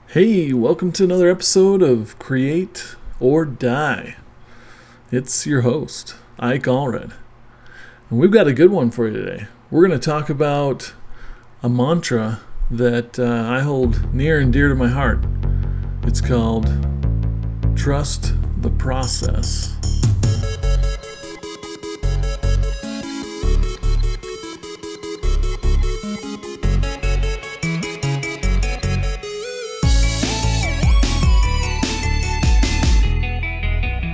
Hey, welcome to another episode of Create or Die. It's your host, Ike Allred. And we've got a good one for you today. We're going to talk about a mantra that I hold near and dear to my heart. It's called Trust the Process.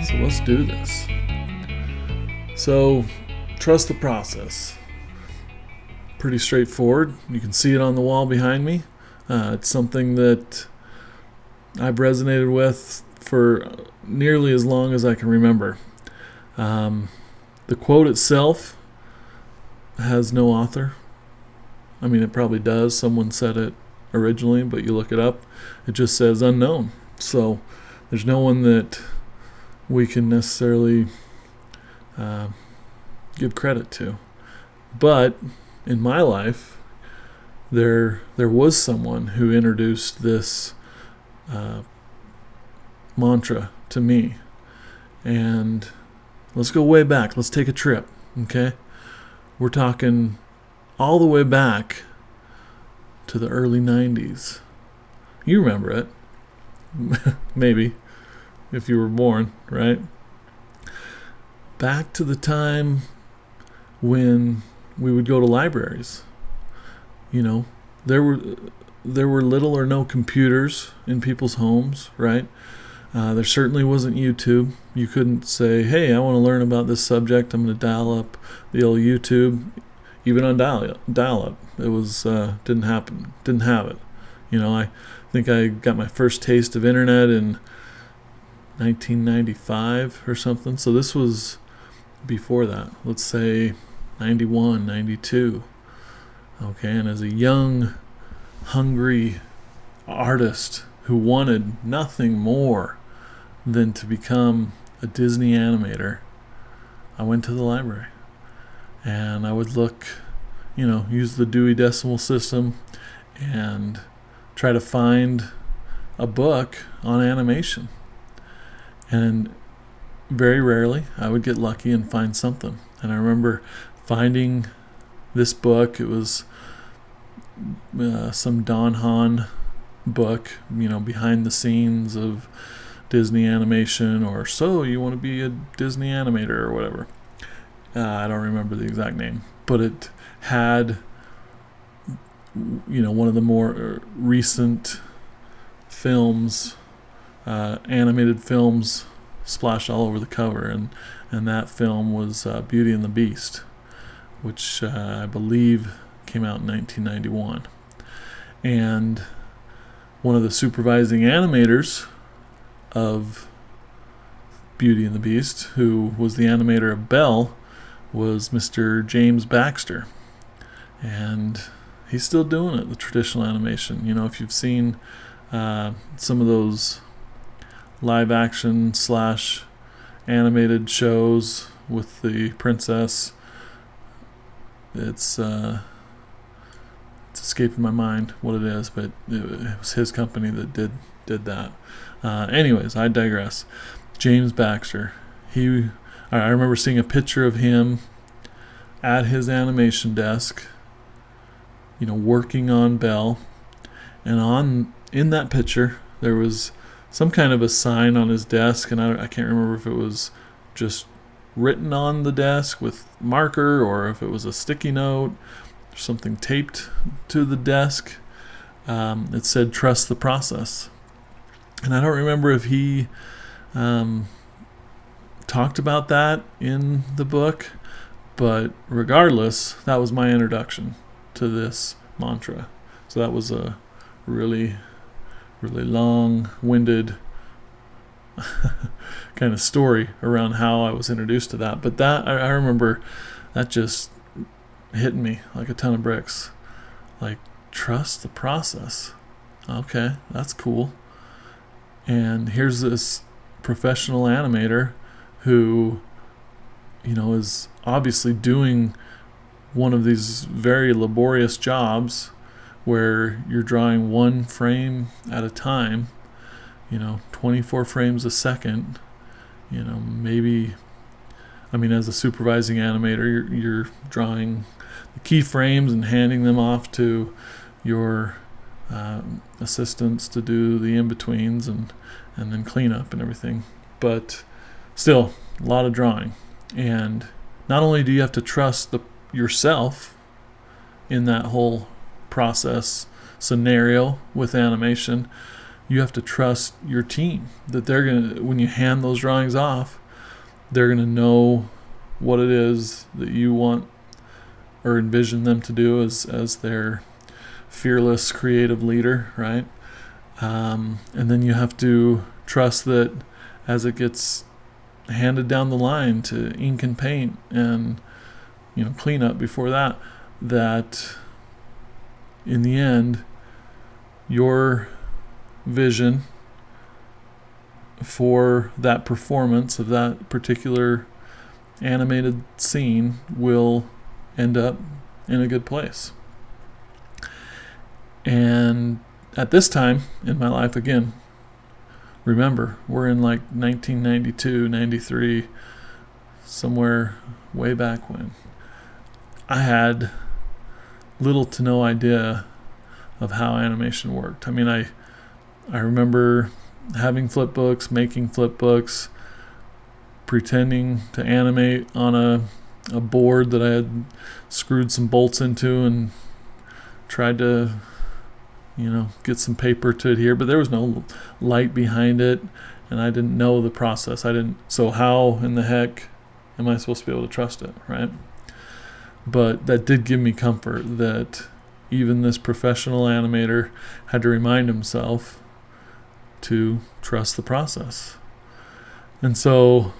So let's do this. So, trust the process. Pretty straightforward. You can see it on the wall behind me. It's something that I've resonated with for nearly as long as I can remember. The quote itself has no author. I mean, it probably does. Someone said it originally, but you look it up, it just says unknown. So there's no one that we can necessarily give credit to. But in my life, there was someone who introduced this mantra to me. And let's go way back. Let's take a trip, okay? We're talking all the way back to the early 90s. You remember it. Maybe, if you were born, right? Back to the time when we would go to libraries. You know, there were little or no computers in people's homes, right? There certainly wasn't YouTube. You couldn't say, hey, I want to learn about this subject. I'm going to dial up the old YouTube. Even on dial-up. It was, didn't happen. Didn't have it. You know, I think I got my first taste of internet in 1995 or something. So this was before that. Let's say 91, 92. Okay, and as a young, hungry artist who wanted nothing more than to become a Disney animator, I went to the library. And I would look, use the Dewey Decimal System and try to find a book on animation. And very rarely I would get lucky and find something. And I remember finding this book. It was some Don Hahn book, behind the scenes of Disney animation, or so you want to be a Disney animator or whatever. I don't remember the exact name, but it had, one of the more recent films, animated films, splashed all over the cover, and that film was Beauty and the Beast, which I believe came out in 1991. And one of the supervising animators of Beauty and the Beast, who was the animator of Belle, was Mr. James Baxter. And he's still doing it, the traditional animation. If you've seen some of those live action / animated shows with the princess, it's escaping my mind what it is, but it was his company that did that. Anyways, I digress. James Baxter, I remember seeing a picture of him at his animation desk, working on Belle, and in that picture there was some kind of a sign on his desk, and I can't remember if it was just written on the desk with marker or if it was a sticky note or something taped to the desk. It said "Trust the Process," and I don't remember if he talked about that in the book, but regardless, that was my introduction to this mantra. So that was a really, really long-winded kind of story around how I was introduced to that. But that I remember that just hit me like a ton of bricks. Like, trust the process. Okay, that's cool. And here's this professional animator who, is obviously doing one of these very laborious jobs where you're drawing one frame at a time, 24 frames a second, maybe, as a supervising animator, you're drawing the keyframes and handing them off to your assistants to do the in-betweens and then cleanup and everything. But still, a lot of drawing. And not only do you have to trust yourself in that whole process scenario with animation, you have to trust your team that they're gonna, when you hand those drawings off, they're gonna know what it is that you want or envision them to do as their fearless creative leader, right? And then you have to trust that as it gets handed down the line to ink and paint and cleanup before that in the end your vision for that performance of that particular animated scene will end up in a good place. And at this time in my life, again, remember, we're in like 1992, 93, somewhere way back when. I had little to no idea of how animation worked. I remember having flip books, making flip books, pretending to animate on a board that I had screwed some bolts into and tried to get some paper to adhere, but there was no light behind it, and I didn't know the process. So how in the heck am I supposed to be able to trust it, right? But that did give me comfort that even this professional animator had to remind himself to trust the process. And so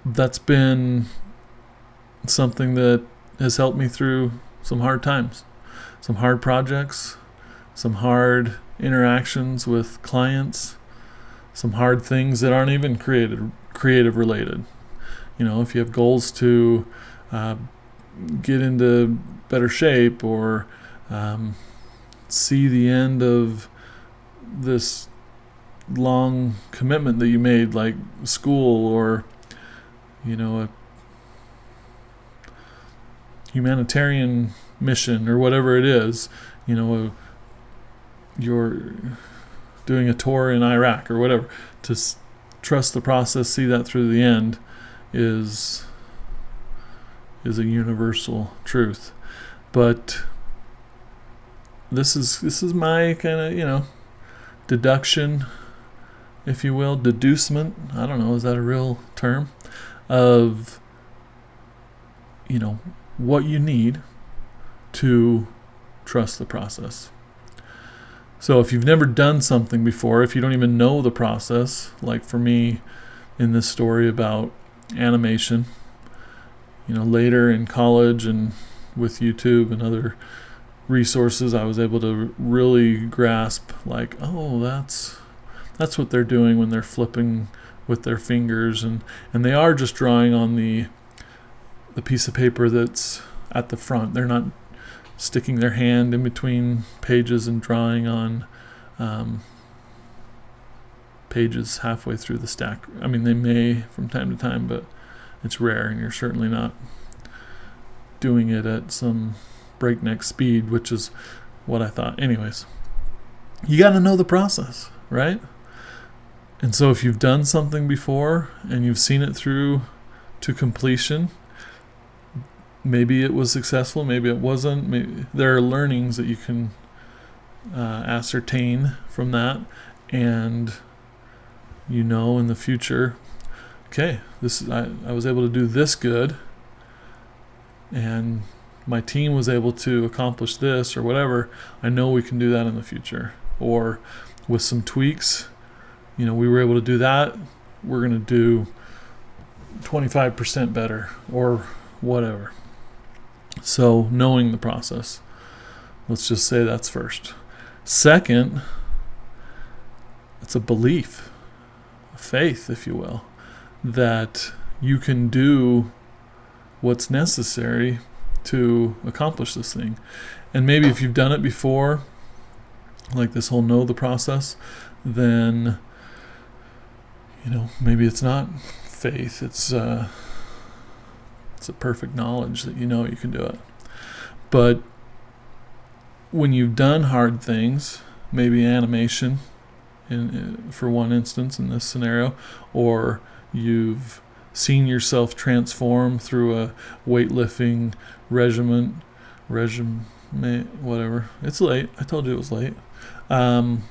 that's been something that has helped me through some hard times, some hard projects, some hard interactions with clients, some hard things that aren't even creative related. If you have goals to get into better shape or see the end of this long commitment that you made, like school or a humanitarian mission or whatever it is, you're doing a tour in Iraq or whatever, to trust the process, see that through the end is a universal truth. But this is my kind of deduction, if you will, deducement, I don't know, is that a real term, of what you need to trust the process. So if you've never done something before, if you don't even know the process, like for me in this story about animation, later in college and with YouTube and other resources, I was able to really grasp, like, oh, that's what they're doing when they're flipping with their fingers, and they are just drawing on the piece of paper that's at the front. They're not sticking their hand in between pages and drawing on pages halfway through the stack. They may from time to time, but it's rare, and you're certainly not doing it at some breakneck speed, which is what I thought. Anyways, you got to know the process, right? And so if you've done something before and you've seen it through to completion, maybe it was successful, maybe it wasn't. Maybe there are learnings that you can ascertain from that, and in the future, okay, I was able to do this good, and my team was able to accomplish this or whatever. I know we can do that in the future, or with some tweaks, we were able to do that. We're going to do 25% better or whatever. So knowing the process, let's just say that's first. Second, it's a belief, a faith, if you will, that you can do what's necessary to accomplish this thing. And maybe if you've done it before, like this whole know the process, then maybe it's not faith, it's a perfect knowledge that you can do it. But when you've done hard things, maybe animation for one instance in this scenario, or you've seen yourself transform through a weightlifting regime, whatever. It's late. I told you it was late. And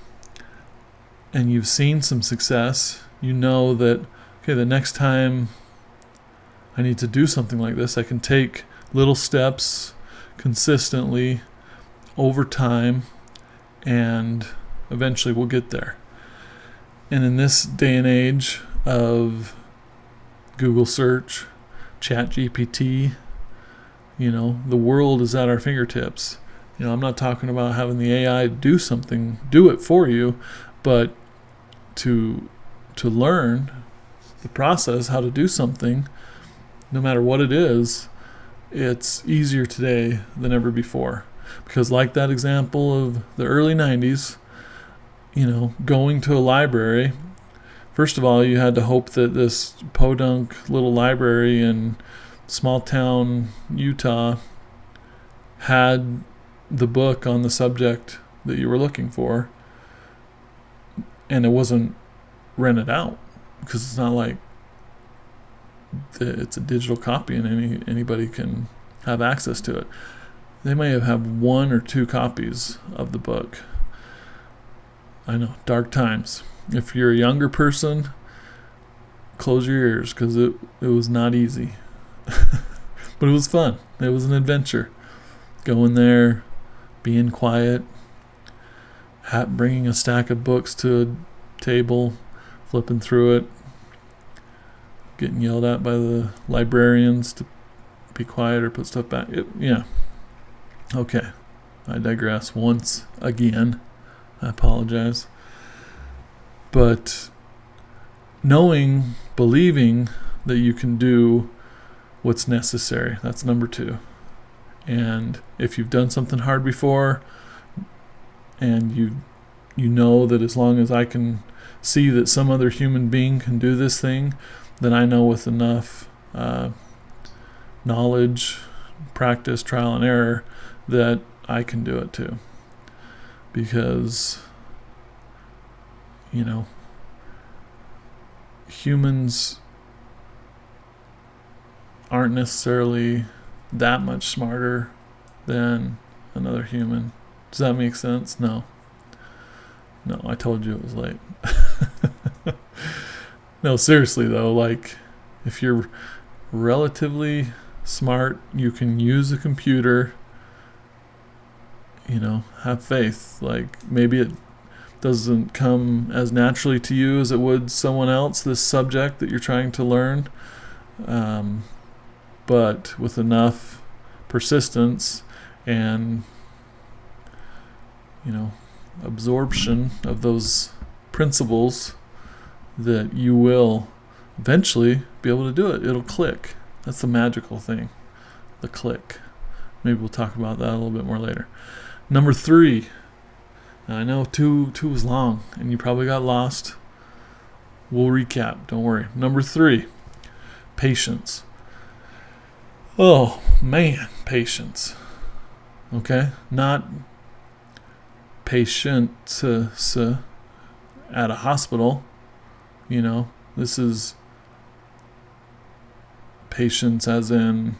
you've seen some success. You know that, okay, the next time I need to do something like this, I can take little steps consistently over time, and eventually we'll get there. And in this day and age of Google search, ChatGPT, the world is at our fingertips. I'm not talking about having the AI do it for you, but to learn the process, how to do something, no matter what it is, it's easier today than ever before. Because like that example of the early 90s, going to a library, first of all, you had to hope that this podunk little library in small town Utah had the book on the subject that you were looking for, and it wasn't rented out, because it's not like it's a digital copy and anybody can have access to it. They may have had 1 or 2 copies of the book. I know, dark times. If you're a younger person, close your ears, because it was not easy. But it was fun. It was an adventure. Going there, being quiet, bringing a stack of books to a table, flipping through it, getting yelled at by the librarians to be quiet or put stuff back. Okay, I digress once again. I apologize. But believing that you can do what's necessary, that's number 2. And if you've done something hard before, and you know that as long as I can see that some other human being can do this thing, then I know with enough knowledge, practice, trial and error, that I can do it too. Because humans aren't necessarily that much smarter than another human. Does that make sense? No, I told you it was late. No, seriously though, like, if you're relatively smart, you can use a computer, have faith. Like, maybe it doesn't come as naturally to you as it would someone else, this subject that you're trying to learn. But with enough persistence and, absorption of those principles, that you will eventually be able to do it. It'll click. That's the magical thing, the click. Maybe we'll talk about that a little bit more later. Number 3. Now, I know two was long, and you probably got lost. We'll recap. Don't worry. Number 3, patience. Oh, man, patience. Okay? Not patient at a hospital. This is patience as in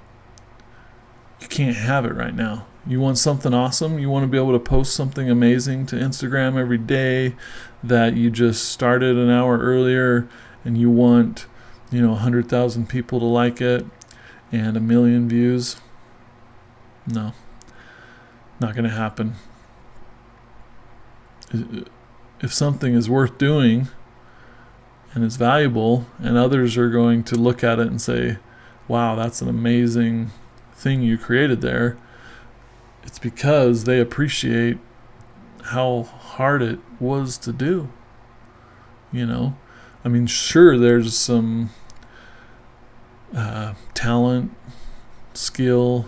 you can't have it right now. You want something awesome. You want to be able to post something amazing to Instagram every day that you just started an hour earlier, and you want, 100,000 people to like it and 1 million views. No, not going to happen. If something is worth doing and it's valuable, and others are going to look at it and say, wow, that's an amazing thing you created there, it's because they appreciate how hard it was to do. Sure, there's some talent, skill,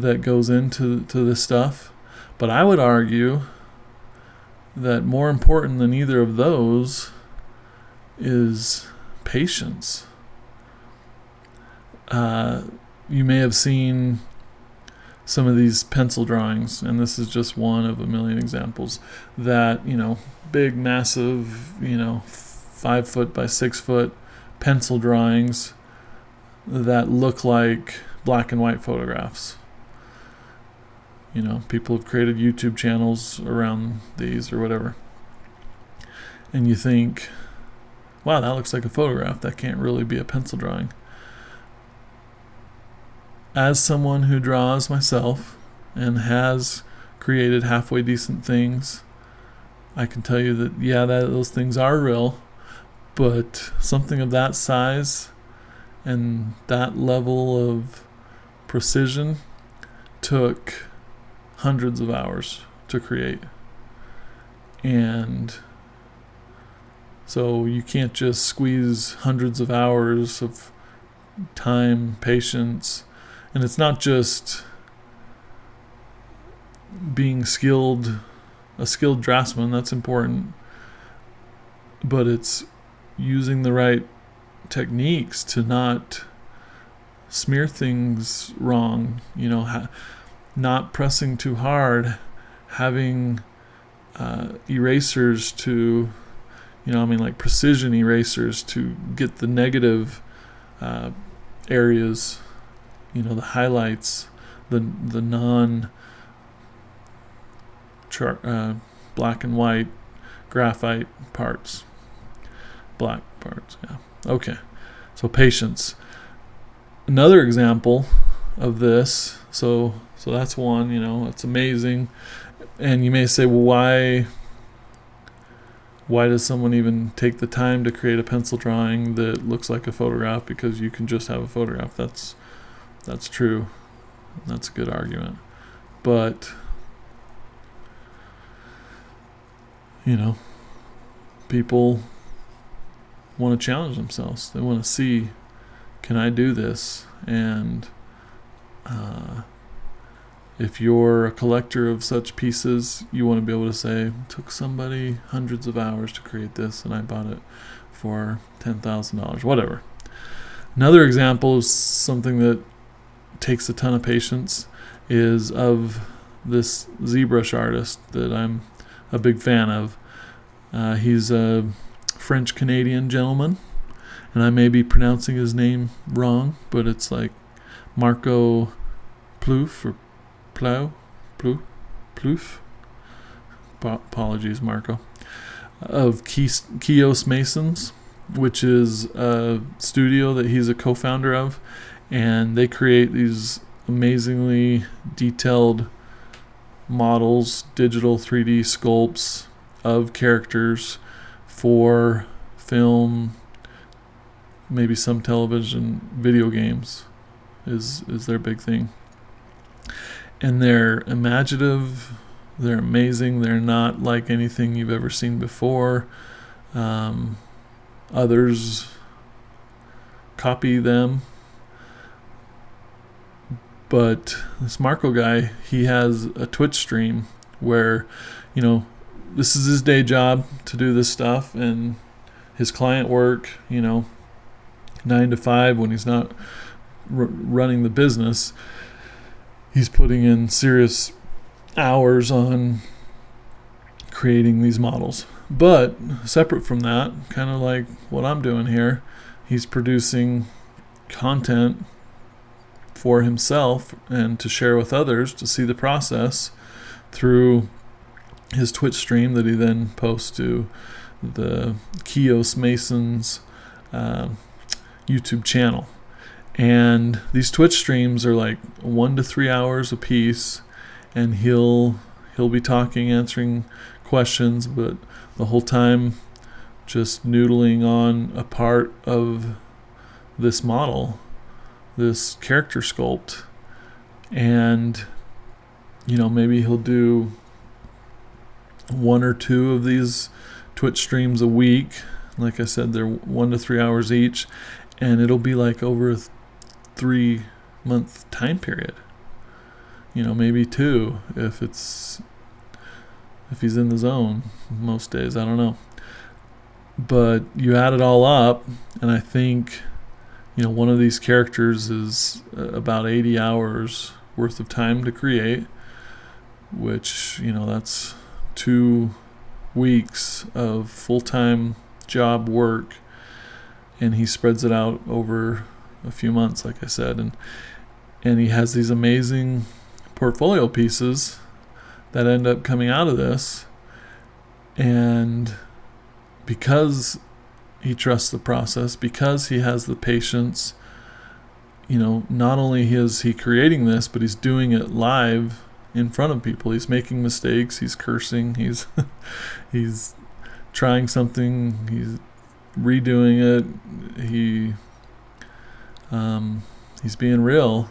that goes into this stuff. But I would argue that more important than either of those is patience. You may have seen some of these pencil drawings, and this is just one of a million examples, that, big, massive, 5 foot by 6 foot pencil drawings that look like black and white photographs. People have created YouTube channels around these or whatever. And you think, wow, that looks like a photograph. That can't really be a pencil drawing. As someone who draws myself and has created halfway decent things, I can tell you that, those things are real, but something of that size and that level of precision took hundreds of hours to create. And so you can't just squeeze hundreds of hours of time, patience. And it's not just being a skilled draftsman, that's important, but it's using the right techniques to not smear things wrong, not pressing too hard, having erasers to, like precision erasers to get the negative areas, the highlights, the non black and white graphite parts, black parts. Yeah. Okay. So patience. Another example of this. So that's one. It's amazing. And you may say, well, why does someone even take the time to create a pencil drawing that looks like a photograph? Because you can just have a photograph. That's true. That's a good argument. But, people want to challenge themselves. They want to see, can I do this? And if you're a collector of such pieces, you want to be able to say, it took somebody hundreds of hours to create this, and I bought it for $10,000, whatever. Another example is something that takes a ton of patience, is of this ZBrush artist that I'm a big fan of. He's a French-Canadian gentleman, and I may be pronouncing his name wrong, but it's like Marco Plouffe or Plouffe. Apologies, Marco. Of Chios Masons, which is a studio that he's a co-founder of, and they create these amazingly detailed models, digital 3D sculpts of characters for film, maybe some television, video games is their big thing. And they're imaginative, they're amazing, they're not like anything you've ever seen before. Others copy them. But this Marco guy, he has a Twitch stream where, this is his day job to do this stuff, and his client work, 9 to 5 when he's not running the business. He's putting in serious hours on creating these models. But separate from that, kind of like what I'm doing here, he's producing content for himself and to share with others to see the process through his Twitch stream that he then posts to the Chios Masons YouTube channel. And these Twitch streams are like 1 to 3 hours a piece, and he'll be talking, answering questions, but the whole time just noodling on a part of this model, this character sculpt. And maybe he'll do 1 or 2 of these Twitch streams a week. Like I said, they're 1 to 3 hours each, and it'll be like over a 3-month time period. maybe 2 if he's in the zone most days. I don't know. But you add it all up, and I think, one of these characters is about 80 hours worth of time to create, which, that's 2 weeks of full-time job work, and he spreads it out over a few months, like I said, and he has these amazing portfolio pieces that end up coming out of this. And because he trusts the process, because he has the patience, not only is he creating this, but he's doing it live in front of people. He's making mistakes, he's cursing, he's he's trying something, he's redoing it, he's being real,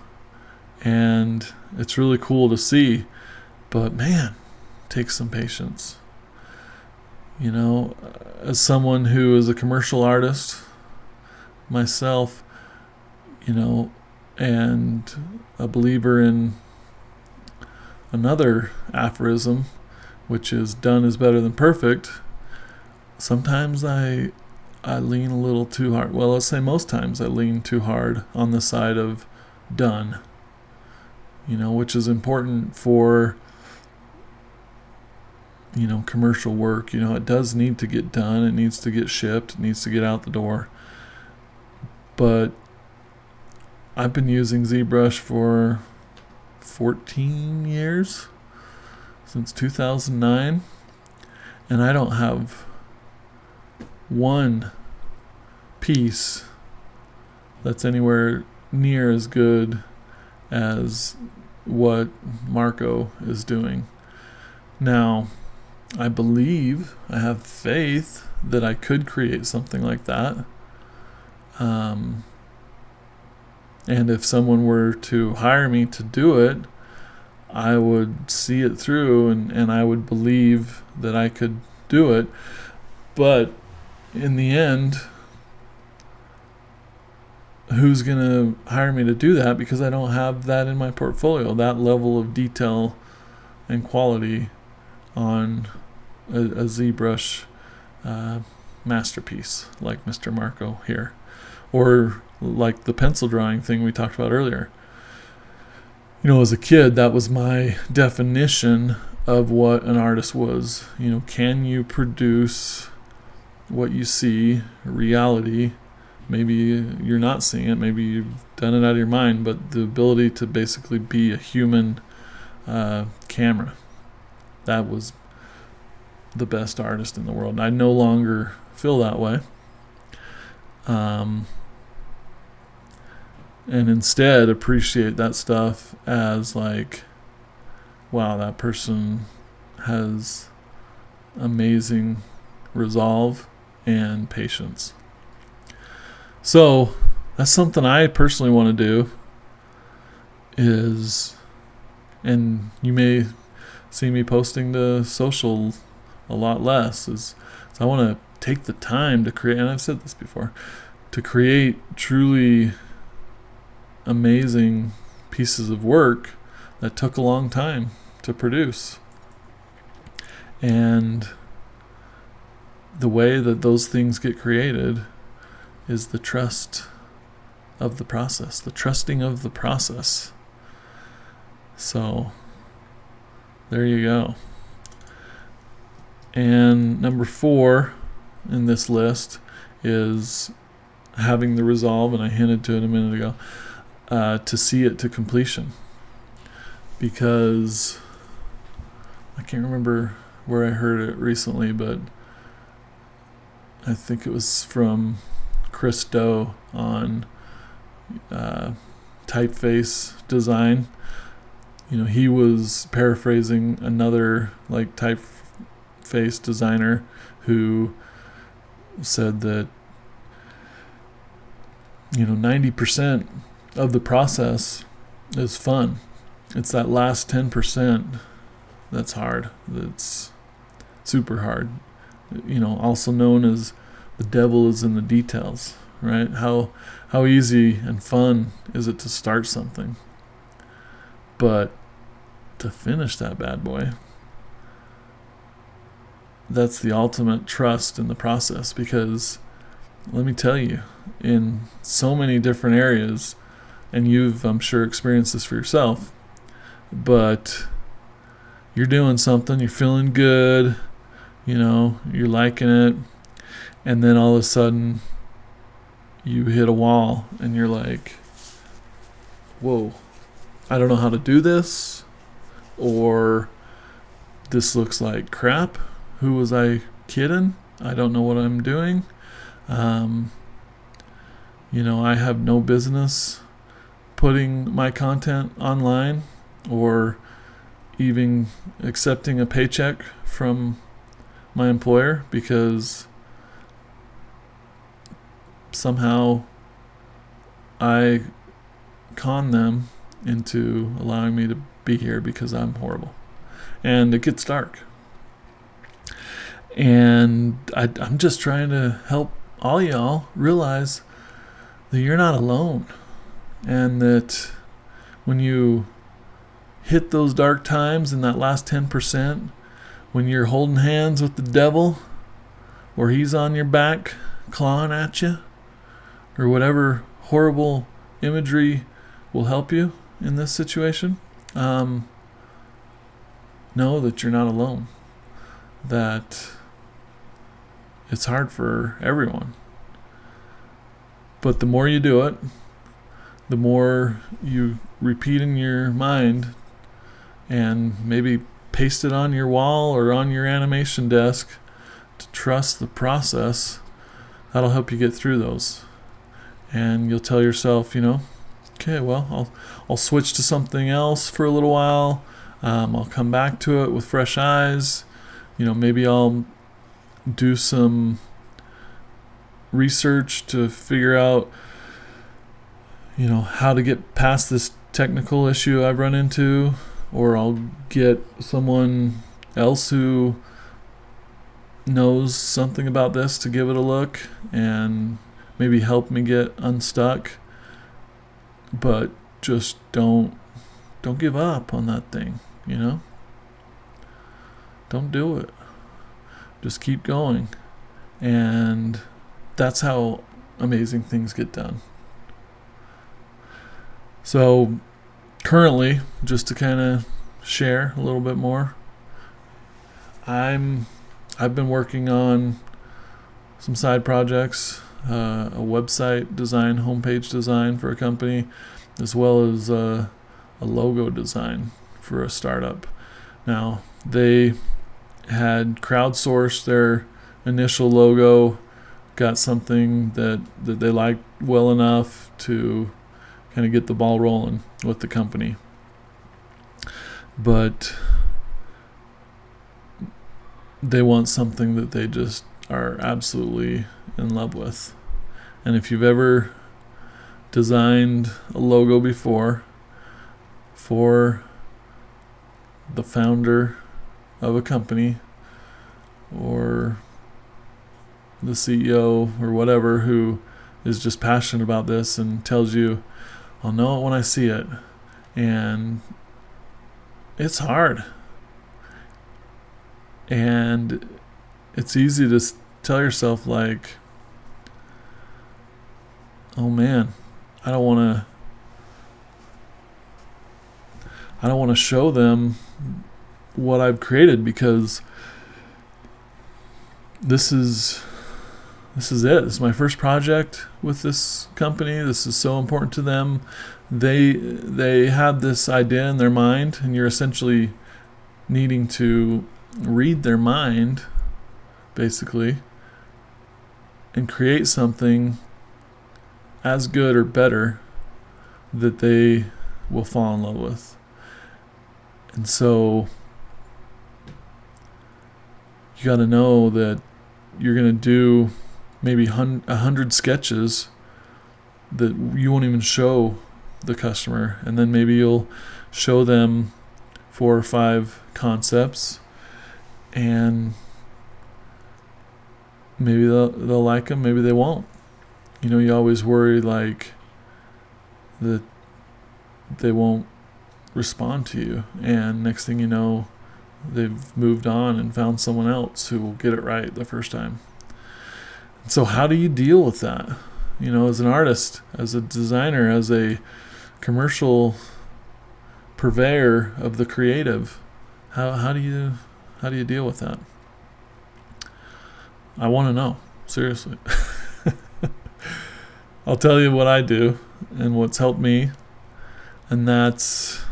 and it's really cool to see. But man, it takes some patience. As someone who is a commercial artist myself, and a believer in another aphorism, which is done is better than perfect, sometimes I lean a little too hard. Well, let's say most times I lean too hard on the side of done, which is important for commercial work. It does need to get done, it needs to get shipped, it needs to get out the door. But I've been using ZBrush for 14 years, since 2009, and I don't have one piece that's anywhere near as good as what Marco is doing. Now, I believe, I have faith that I could create something like that. And if someone were to hire me to do it, I would see it through, and I would believe that I could do it. But in the end, who's going to hire me to do that? Because I don't have that in my portfolio, that level of detail and quality on a ZBrush masterpiece like Mr. Marco here, or like the pencil drawing thing we talked about earlier. As a kid, that was my definition of what an artist was. Can you produce what you see, reality? Maybe you're not seeing it, maybe you've done it out of your mind, but the ability to basically be a human camera. That was the best artist in the world. And I no longer feel that way. And instead appreciate that stuff as like, wow, that person has amazing resolve and patience. So that's something I personally want to do is, and you may see me posting to social a lot less, is I want to take the time to create, and I've said this before, to create truly amazing pieces of work that took a long time to produce. And the way that those things get created is the trust of the process, the trusting of the process. So there you go. And number 4 in this list is having the resolve, and I hinted to it a minute ago, to see it to completion. Because I can't remember where I heard it recently, but I think it was from Chris Do on typeface design. He was paraphrasing another like typeface designer who said that 90% of the process is fun. It's that last 10% that's hard. That's super hard. Also known as the devil is in the details, right? How easy and fun is it to start something? But to finish that bad boy. That's the ultimate trust in the process, because let me tell you, in so many different areas, and you've, I'm sure, experienced this for yourself, but you're doing something, you're feeling good, you're liking it, and then all of a sudden you hit a wall and you're like, whoa, I don't know how to do this, or this looks like crap. Who was I kidding? I don't know what I'm doing. I have no business putting my content online or even accepting a paycheck from my employer, because somehow I con them into allowing me to be here because I'm horrible. And it gets dark. And I'm just trying to help all y'all realize that you're not alone, and that when you hit those dark times in that last 10%, when you're holding hands with the devil, or he's on your back clawing at you, or whatever horrible imagery will help you in this situation, know that you're not alone, that it's hard for everyone. But the more you do it, the more you repeat in your mind and maybe paste it on your wall or on your animation desk to trust the process, that'll help you get through those. And you'll tell yourself, okay, well, I'll switch to something else for a little while. I'll come back to it with fresh eyes. Maybe I'll do some research to figure out, how to get past this technical issue I've run into, or I'll get someone else who knows something about this to give it a look and maybe help me get unstuck. But just don't give up on that thing, Don't do it. Just keep going. And that's how amazing things get done. So currently, just to kind of share a little bit more, I've been working on some side projects, a website design, homepage design for a company, as well as a logo design for a startup. Now, they had crowdsourced their initial logo, got something that they liked well enough to kind of get the ball rolling with the company. But they want something that they just are absolutely in love with. And if you've ever designed a logo before for the founder of a company or the CEO or whatever, who is just passionate about this and tells you, I'll know it when I see it. And it's hard. And it's easy to tell yourself, like, oh man, I don't want to show them what I've created, because this is it. This is my first project with this company. This is so important to them. They have this idea in their mind, and you're essentially needing to read their mind, basically, and create something as good or better that they will fall in love with. And so you got to know that you're going to do maybe 100 sketches that you won't even show the customer, and then maybe you'll show them 4 or 5 concepts, and maybe they'll like them, maybe they won't. You always worry like that they won't respond to you, and next thing you know, they've moved on and found someone else who will get it right the first time. So how do you deal with that? As an artist, as a designer, as a commercial purveyor of the creative, how do you deal with that? I want to know, seriously. I'll tell you what I do and what's helped me, and that's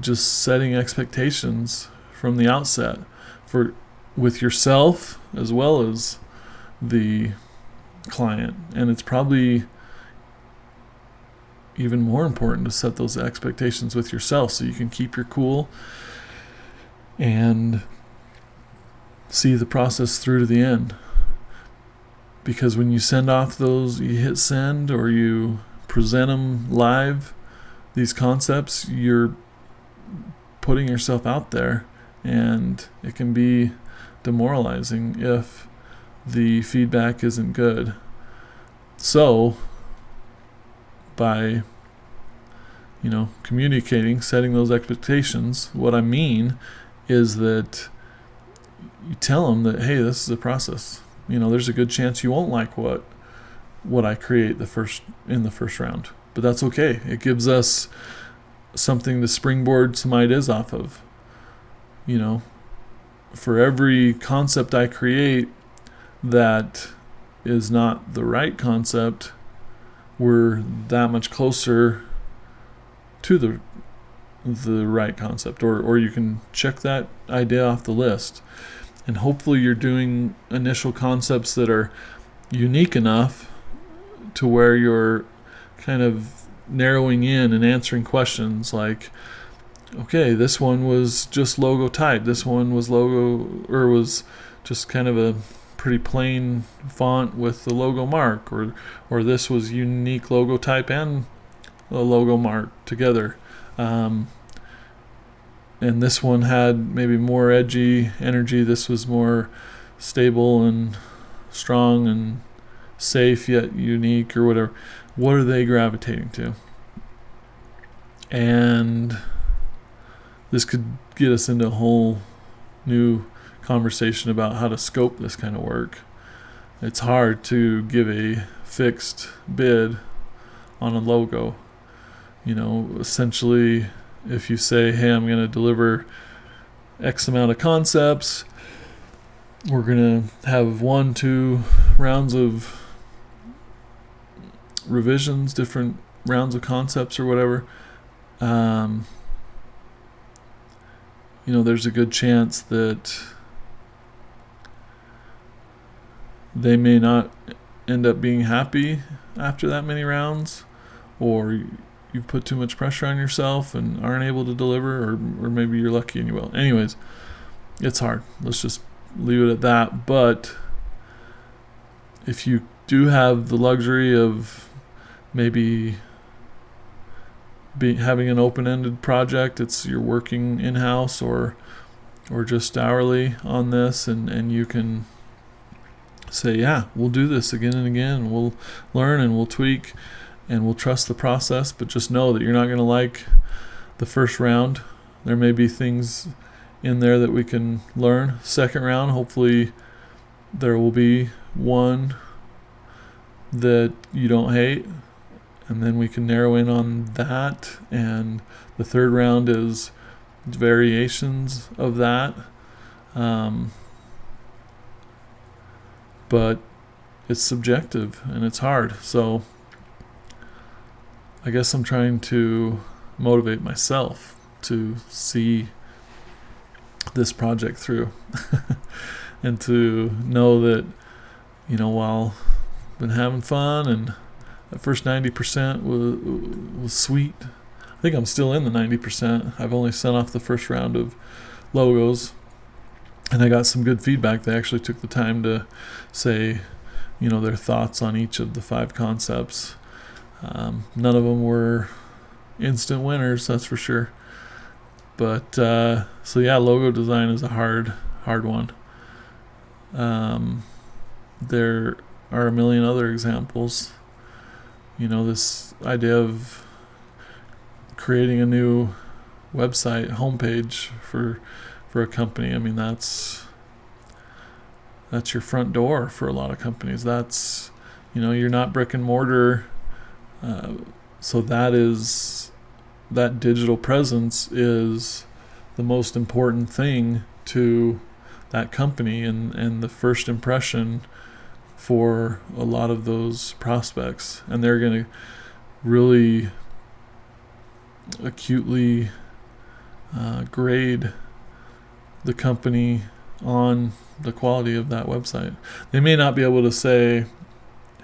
just setting expectations from the outset with yourself as well as the client. And it's probably even more important to set those expectations with yourself so you can keep your cool and see the process through to the end. Because when you send off those, you hit send or you present them live, these concepts, you're putting yourself out there, and it can be demoralizing if the feedback isn't good. So by communicating, setting those expectations, what I mean is that you tell them that, hey, this is a process. There's a good chance you won't like what I create in the first round, but that's okay. It gives us something to springboard some ideas off of. For every concept I create that is not the right concept, we're that much closer to the right concept, or you can check that idea off the list. And hopefully you're doing initial concepts that are unique enough to where you're kind of narrowing in and answering questions like, okay, this one was just logo type, this one was was just kind of a pretty plain font with the logo mark, or this was unique logo type and a logo mark together. And this one had maybe more edgy energy. This was more stable and strong and safe yet unique, or whatever. What are they gravitating to? And this could get us into a whole new conversation about how to scope this kind of work. It's hard to give a fixed bid on a logo. Essentially, if you say, hey, I'm going to deliver X amount of concepts, we're going to have 1-2 rounds of revisions, different rounds of concepts or whatever, there's a good chance that they may not end up being happy after that many rounds, or you've put too much pressure on yourself and aren't able to deliver, or maybe you're lucky and you will. Anyways, it's hard. Let's just leave it at that. But if you do have the luxury of maybe having an open-ended project, you're working in-house or just hourly on this, and you can say, yeah, we'll do this again and again, and we'll learn and we'll tweak and we'll trust the process, but just know that you're not going to like the first round. There may be things in there that we can learn. Second round, hopefully there will be one that you don't hate, and then we can narrow in on that. And the third round is variations of that. But it's subjective and it's hard. So I guess I'm trying to motivate myself to see this project through and to know that, while I've been having fun and that first 90% was sweet, I think I'm still in the 90%. I've only sent off the first round of logos, and I got some good feedback. They actually took the time to say, their thoughts on each of the 5 concepts. None of them were instant winners, that's for sure. But so yeah, logo design is a hard one. There are a million other examples. This idea of creating a new website homepage for a company. I mean, that's your front door for a lot of companies. That's, you're not brick and mortar, so that digital presence is the most important thing to that company, and the first impression for a lot of those prospects. And they're going to really acutely grade the company on the quality of that website. They may not be able to say,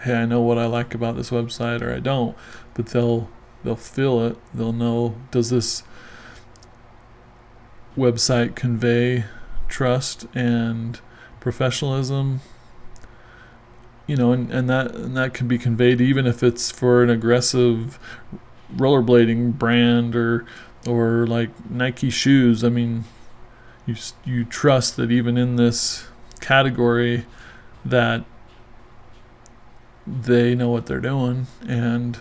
hey, I know what I like about this website, or I don't, but they'll feel it. They'll know, does this website convey trust and professionalism? And that can be conveyed even if it's for an aggressive rollerblading brand or like Nike shoes. I mean, you trust that even in this category that they know what they're doing, and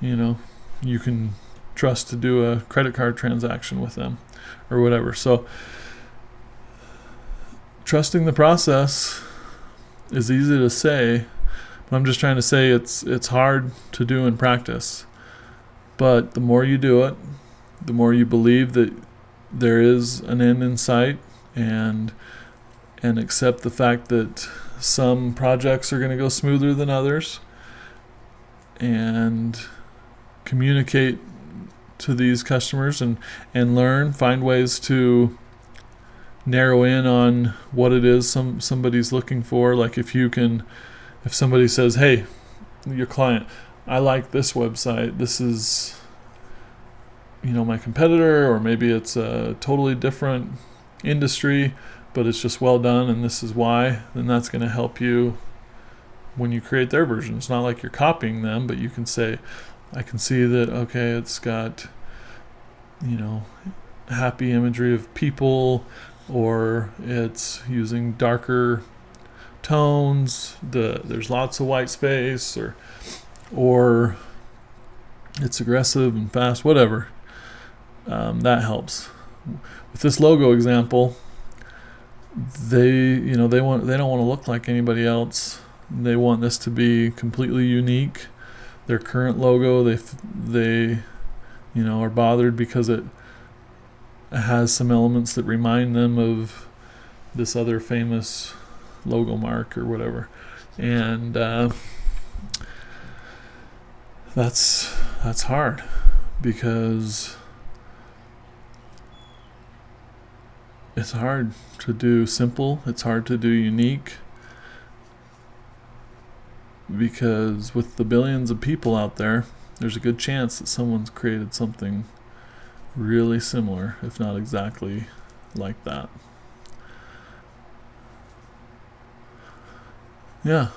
you can trust to do a credit card transaction with them or whatever. So trusting the process is easy to say, but I'm just trying to say it's hard to do in practice. But the more you do it, the more you believe that there is an end in sight, and accept the fact that some projects are going to go smoother than others, and communicate to these customers and find ways to narrow in on what it is somebody's looking for. Like if somebody says, hey, your client, I like this website, this is my competitor, or maybe it's a totally different industry, but it's just well done and this is why, then that's going to help you when you create their version. It's not like you're copying them, but you can say, I can see that, okay, it's got happy imagery of people, or it's using darker tones, there's lots of white space, or it's aggressive and fast, whatever. That helps. With this logo example, they don't want to look like anybody else. They want this to be completely unique. Their current logo, they are bothered because it has some elements that remind them of this other famous logo mark or whatever, and that's hard, because it's hard to do simple, it's hard to do unique, because with the billions of people out there, there's a good chance that someone's created something really similar, if not exactly like that. Yeah,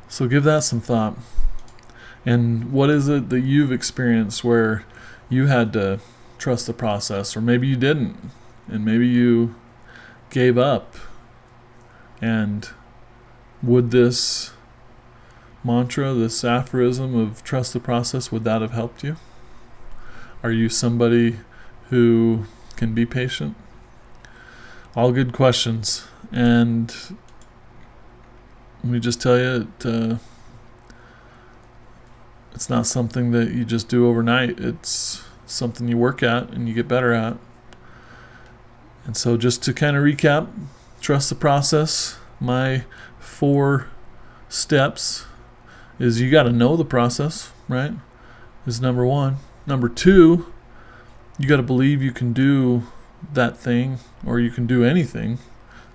so give that some thought. And what is it that you've experienced where you had to trust the process, or maybe you didn't, and maybe you gave up? And would this mantra, this aphorism of trust the process, would that have helped you? Are you somebody who can be patient? All good questions. And let me just tell you, it's not something that you just do overnight. It's something you work at and you get better at. And so just to kind of recap, trust the process. My 4 steps is you got to know the process, right? Is number 1. Number 2, you got to believe you can do that thing, or you can do anything.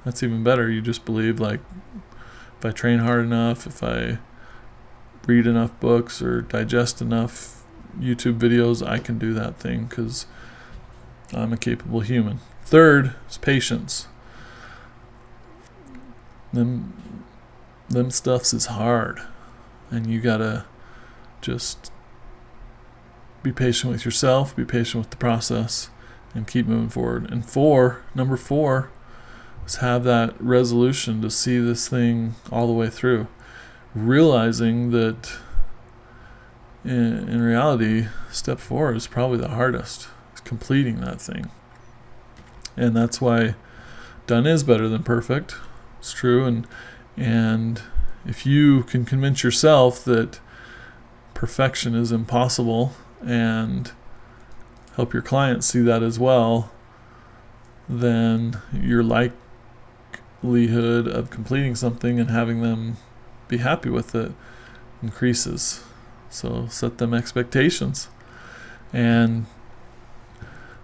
That's even better. You just believe, like, if I train hard enough, if I read enough books or digest enough YouTube videos, I can do that thing because I'm a capable human. 3rd is patience. Them stuffs is hard, and you gotta just be patient with yourself, be patient with the process, and keep moving forward. And number 4 is have that resolution to see this thing all the way through, realizing that in reality, step 4 is probably the hardest. It's completing that thing. And that's why done is better than perfect. It's true. And if you can convince yourself that perfection is impossible and help your clients see that as well, then your likelihood of completing something and having them be happy with it increases. So set them expectations. And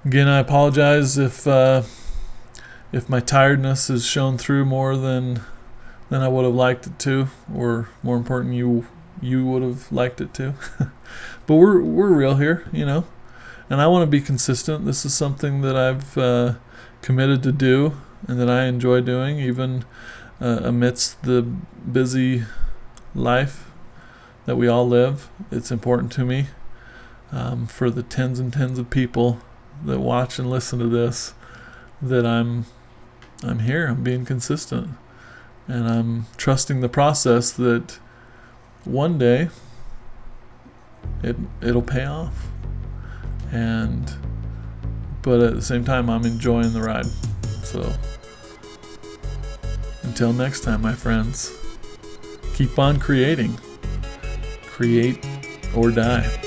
again, I apologize if my tiredness is shown through more than I would have liked it to, or more important, you would have liked it to. But we're real here, and I want to be consistent. This is something that I've committed to do and that I enjoy doing, even amidst the busy life that we all live. It's important to me, for the tens and tens of people that watch and listen to this, that I'm here. I'm being consistent, and I'm trusting the process that one day it'll pay off. But at the same time, I'm enjoying the ride. So until next time, my friends, keep on creating. Create or die.